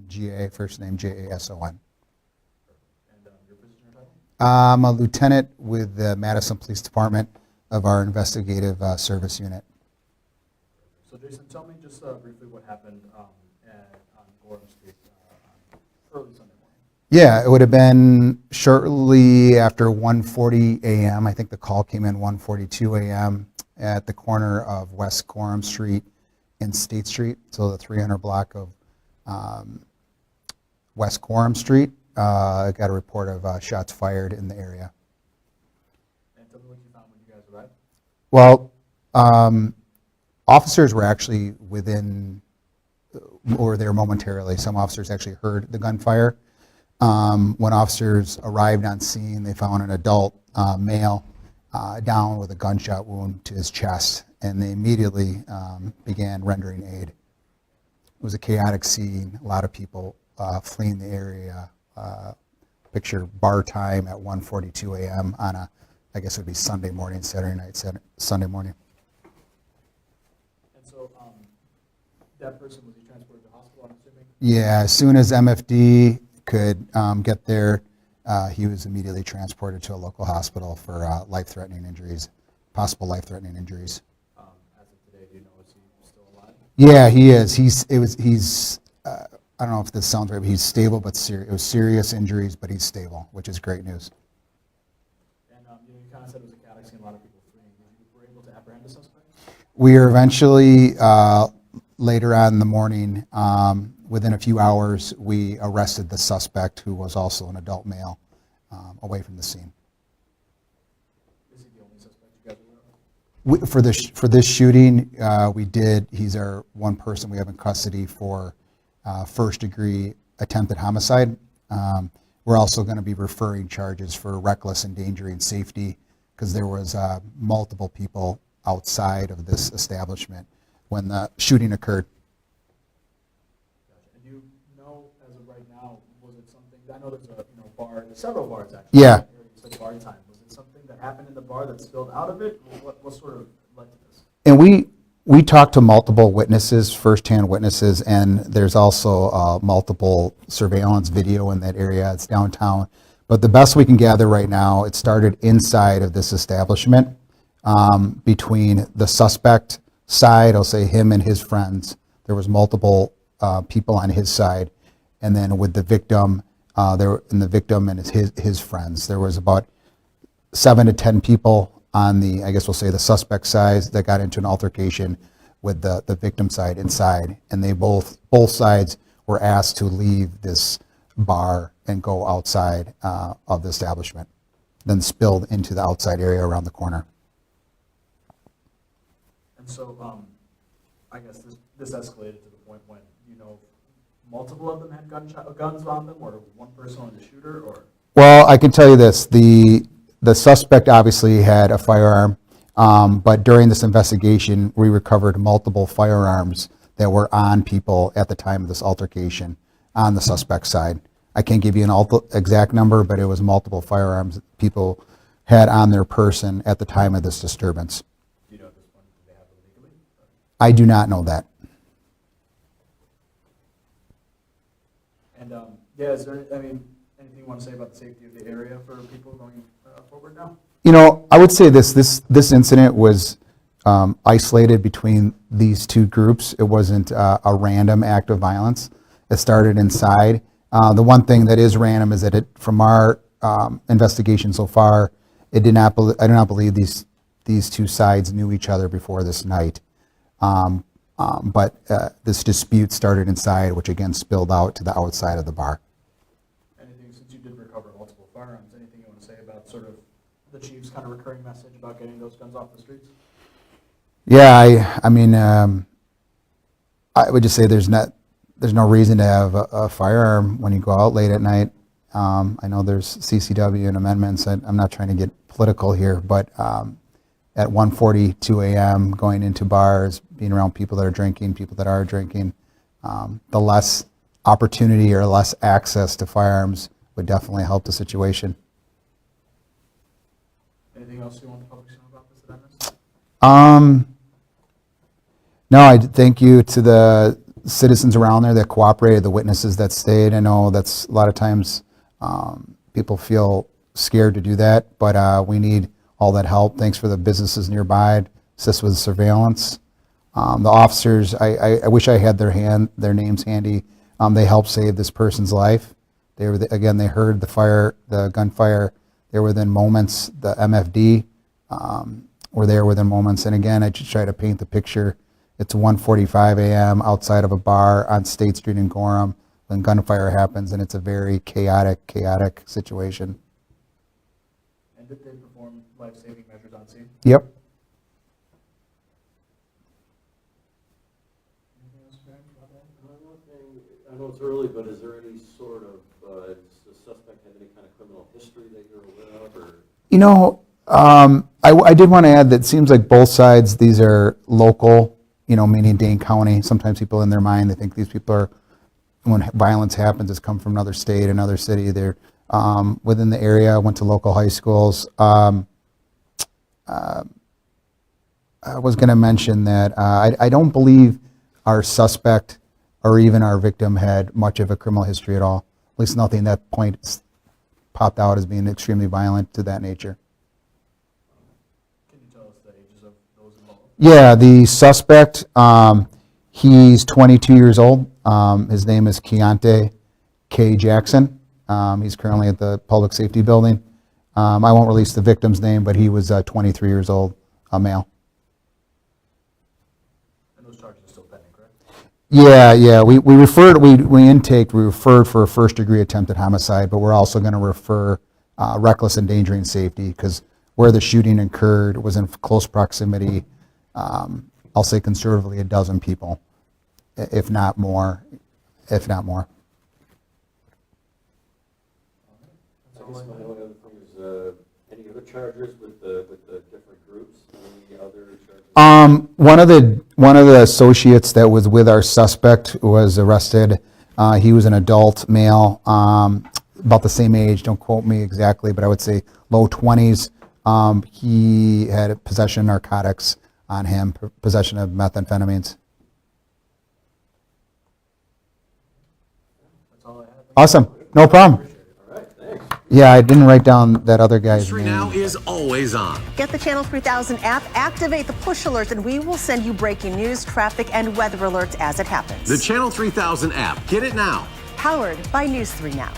GA, first name Jason. And your position or title? I'm a lieutenant with the Madison Police Department of our investigative service unit. So Jason, tell me just briefly what happened on Gorham Street on early Sunday morning. Yeah, it would have been shortly after 1:40 a.m. I think the call came in 1:42 a.m. at the corner of West Gorham Street and State Street, so the 300 block of West Gorham Street. I got a report of shots fired in the area. And tell me what you found when you guys arrived. Well, officers were actually within, or there momentarily. Some officers actually heard the gunfire. When officers arrived on scene, they found an adult male down with a gunshot wound to his chest, and they immediately began rendering aid. It was a chaotic scene, a lot of people fleeing the area. Picture bar time at 1:42 a.m. on a, I guess it would be Sunday morning, Saturday night, Sunday morning. And so that person, was he transported to the hospital, I'm assuming? Yeah, as soon as MFD could get there, he was immediately transported to a local hospital for life-threatening injuries, possible life-threatening injuries. As of today, do you know, is he still alive? Yeah, he is. He's. I don't know if this sounds right, but he's stable, but it was serious injuries, but he's stable, which is great news. And you kind of said it was a chaotic scene, a lot of people fleeing. Were you able to apprehend the suspect? We were eventually, later on in the morning, within a few hours, we arrested the suspect, who was also an adult male, away from the scene. Is he the only suspect you guys are aware of? For this shooting, he's our one person we have in custody for first-degree attempted homicide. We're also going to be referring charges for reckless endangering safety, because there was multiple people outside of this establishment when the shooting occurred. Gotcha. And you know, as of right now, was it something, I know there's a bar, there's several bars actually. Yeah. You said bar time. Was it something that happened in the bar that spilled out of it? What sort of led to this? And we talked to multiple witnesses, first-hand witnesses, and there's also multiple surveillance video in that area. It's downtown. But the best we can gather right now, it started inside of this establishment, between the suspect side, I'll say him and his friends. There was multiple people on his side. And then with the victim, the victim and his friends. There was about 7 to 10 people on the, I guess we'll say, the suspect side that got into an altercation with the victim side inside, and they both sides were asked to leave this bar and go outside of the establishment, then spilled into the outside area around the corner. And so, I guess this escalated to the point when, multiple of them had guns on them, or one person was the shooter, or? Well, I can tell you this, the suspect obviously had a firearm, but during this investigation, we recovered multiple firearms that were on people at the time of this altercation on the suspect side. I can't give you an exact number, but it was multiple firearms that people had on their person at the time of this disturbance. Do you know at this point, do they have it legally? I do not know that. And is there, anything you want to say about the safety of the area for people going forward now? I would say this incident was isolated between these two groups. It wasn't a random act of violence. It started inside. The one thing that is random is that from our investigation so far, I do not believe these two sides knew each other before this night. But this dispute started inside, which again spilled out to the outside of the bar. Anything, since you did recover multiple firearms, anything you want to say about sort of the chief's kind of recurring message about getting those guns off the streets? Yeah, I mean, I would just say there's no reason to have a firearm when you go out late at night. I know there's CCW and amendments. I'm not trying to get political here, but at 1:42 a.m., going into bars, being around people that are drinking, people that are drinking, the less opportunity or less access to firearms would definitely help the situation. Anything else you want the public to know about this event? No, I thank you to the citizens around there that cooperated, the witnesses that stayed. I know that's a lot of times people feel scared to do that, but we need all that help. Thanks for the businesses nearby, assist with the officers. I wish I had their names handy. They helped save this person's life. They were again. They heard the gunfire. They were within moments. The MFD were there within moments. And again, I just try to paint the picture. It's 1:45 a.m. outside of a bar on State Street in Gorham when gunfire happens, and it's a very chaotic situation. And did they perform life-saving measures on scene? Yep. Anything else, Greg, about that? I know it's early, but is there any sort of, does the suspect have any kind of criminal history that you're aware of, or? You know, I did want to add that it seems like both sides, these are local, meaning Dane County. Sometimes people in their mind, they think these people are, when violence happens, it's come from another state, another city. They're within the area, went to local high schools. I was going to mention that I don't believe our suspect or even our victim had much of a criminal history at all. At least nothing that point popped out as being extremely violent to that nature. Can you tell us the ages of those involved? Yeah, the suspect, he's 22 years old. His name is Keontae K. Jackson. He's currently at the Public Safety Building. I won't release the victim's name, but he was 23 years old, a male. And those charges are still pending, correct? Yeah. We referred for a first-degree attempted homicide, but we're also going to refer reckless endangering safety because where the shooting occurred was in close proximity. I'll say conservatively a dozen people, if not more. I guess my only other thing is, any other charges with the different groups? Any other charges? One of the associates that was with our suspect was arrested. He was an adult male, about the same age. Don't quote me exactly, but I would say low 20s. He had possession of narcotics on him, possession of methamphetamines. That's all I had. Awesome, no problem. All right, thanks. Yeah, I didn't write down that other guy's History name. Now is always on. Get the Channel 3000 app, activate the push alerts, and we will send you breaking news, traffic, and weather alerts as it happens. The Channel 3000 app. Get it now. Powered by News 3 Now.